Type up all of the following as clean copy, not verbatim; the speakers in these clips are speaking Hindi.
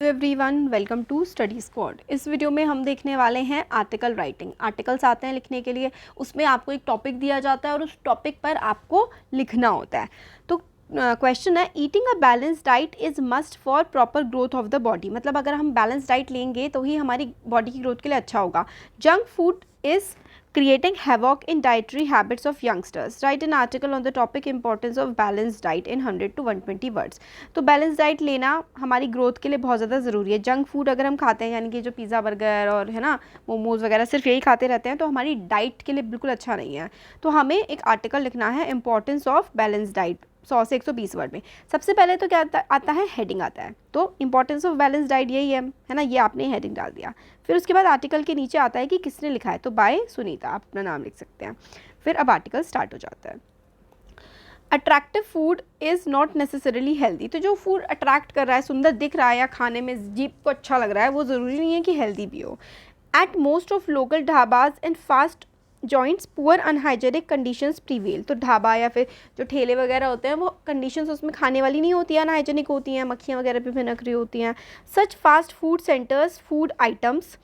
Everyone, welcome to study squad. इस वीडियो में हम देखने वाले हैं आर्टिकल राइटिंग। आर्टिकल्स आते हैं लिखने के लिए, उसमें आपको एक टॉपिक दिया जाता है और उस टॉपिक पर आपको लिखना होता है। तो क्वेश्चन है, eating a balance diet is must for proper growth of the body. मतलब अगर हम बैलेंस डाइट लेंगे तो ही हमारी बॉडी की ग्रोथ के लिए अच्छा होगा। Junk food is creating havoc in dietary habits of youngsters. Write an article on the topic importance of balanced diet in 100 to 120 words. तो बैलेंस डाइट लेना हमारी ग्रोथ के लिए बहुत ज़्यादा ज़रूरी है। जंक फूड अगर हम खाते हैं, यानी कि जो पिज़्ज़ा बर्गर और है ना मोमोज़ वगैरह सिर्फ यही खाते रहते हैं, तो हमारी डाइट के लिए बिल्कुल अच्छा नहीं है। तो हमें एक आर्टिकल लिखना है इंपॉर्टेंस ऑफ बैलेंस डाइट 100 से 120 वर्ड में। सबसे पहले तो क्या आता है, हेडिंग आता है। तो इंपॉर्टेंस ऑफ बैलेंस डाइट यही है ना, ये आपने हेडिंग डाल दिया। फिर उसके बाद आर्टिकल के नीचे आता है कि किसने लिखा है, तो बाय सुनीता, आप अपना नाम लिख सकते हैं। फिर अब आर्टिकल स्टार्ट हो जाता है। Attractive food is not necessarily healthy. तो जो फूड अट्रैक्ट कर रहा है, सुंदर दिख रहा है या खाने में जीभ को अच्छा लग रहा है, वो ज़रूरी नहीं है कि हेल्दी भी हो। At most of local dhabas and fast joints poor unhygienic conditions prevail. तो ढाबा या फिर जो ठेले वगैरह होते हैं, वो कंडीशंस उसमें खाने वाली नहीं होती है, अनहाइजेनिक होती हैं, मक्खियाँ वगैरह भी भिनक रही होती हैं। Such fast food centers food items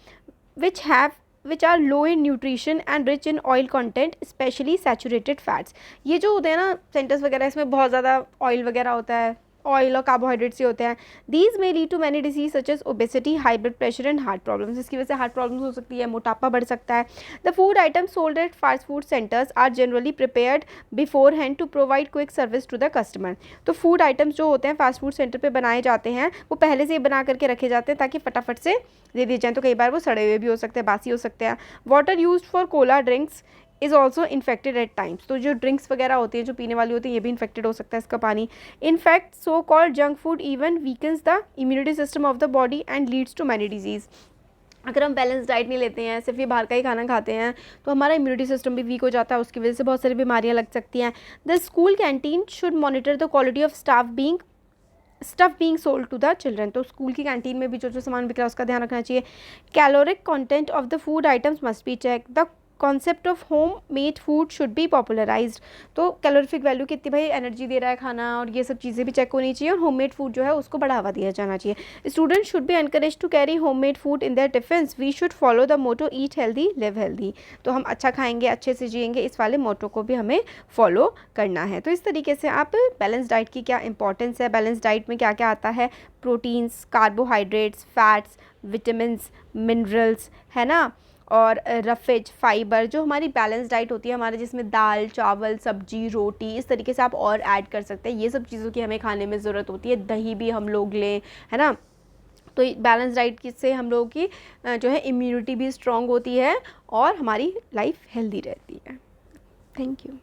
which are low in nutrition and rich in oil content, especially saturated fats। ये जो होते हैं ना सेंटर्स वगैरह, इसमें बहुत ज़्यादा ऑयल वगैरह होता है, ऑयल और कार्बोहाइड्रेट्स ही होते हैं। These may lead to many diseases such as obesity, high blood pressure and heart problems. इसकी वजह से हार्ट प्रॉब्लम्स हो सकती है, मोटापा बढ़ सकता है। The food items sold at fast food centres are generally prepared beforehand to provide quick service to the customer. तो फूड आइटम्स जो होते हैं फास्ट फूड सेंटर पर बनाए जाते हैं, वो पहले से ही बना करके रखे जाते हैं ताकि फटाफट से दे दिए जाएँ। तो कई बार वो सड़े हुए भी हो सकते हैं, बासी हो सकते हैं। Water used for cola drinks is also infected at times. तो जो ड्रिंक्स वगैरह होती हैं, जो पीने वाली होती है, ये भी इन्फेक्टेड हो सकता है इसका पानी। In fact so called junk food even weakens the immunity system of the body and leads to many diseases. अगर हम बैलेंस डाइट नहीं लेते हैं, सिर्फ ये बाहर का ही खाना खाते हैं, तो हमारा इम्यूनिटी सिस्टम भी वीक हो जाता है, उसकी वजह से बहुत सारी बीमारियाँ लग सकती हैं। The school canteen should monitor the quality of stuff being sold to the children. तो स्कूल की कैंटीन में भी जो जो सामान बिक रहा है उसका ध्यान रखना चाहिए। Caloric content of the food items must be check. The concept of home made food should be popularised. तो कैलोरीफिक वैल्यू कितनी भाई एनर्जी दे रहा है खाना, और ये सब चीज़ें भी चेक होनी चाहिए, और होममेड फूड जो है उसको बढ़ावा दिया जाना चाहिए। Students should be encourage to carry homemade food in their tiffins. We should follow the motto eat healthy live healthy. तो हम अच्छा खाएंगे, अच्छे से जिएंगे, इस वाले मोटो को भी हमें फॉलो करना है। तो इस तरीके से आप बैलेंस डाइट की क्या इंपॉर्टेंस है, बैलेंस डाइट में क्या क्या आता है, proteins, carbohydrates, fats, vitamins, minerals, है ना, और रफेज, फाइबर, जो हमारी बैलेंस डाइट होती है हमारे, जिसमें दाल, चावल, सब्जी, रोटी, इस तरीके से आप और ऐड कर सकते हैं। ये सब चीज़ों की हमें खाने में ज़रूरत होती है। दही भी हम लोग लें, है ना। तो बैलेंस डाइट से हम लोगों की जो है इम्यूनिटी भी स्ट्रॉन्ग होती है और हमारी लाइफ हेल्दी रहती है। Thank you.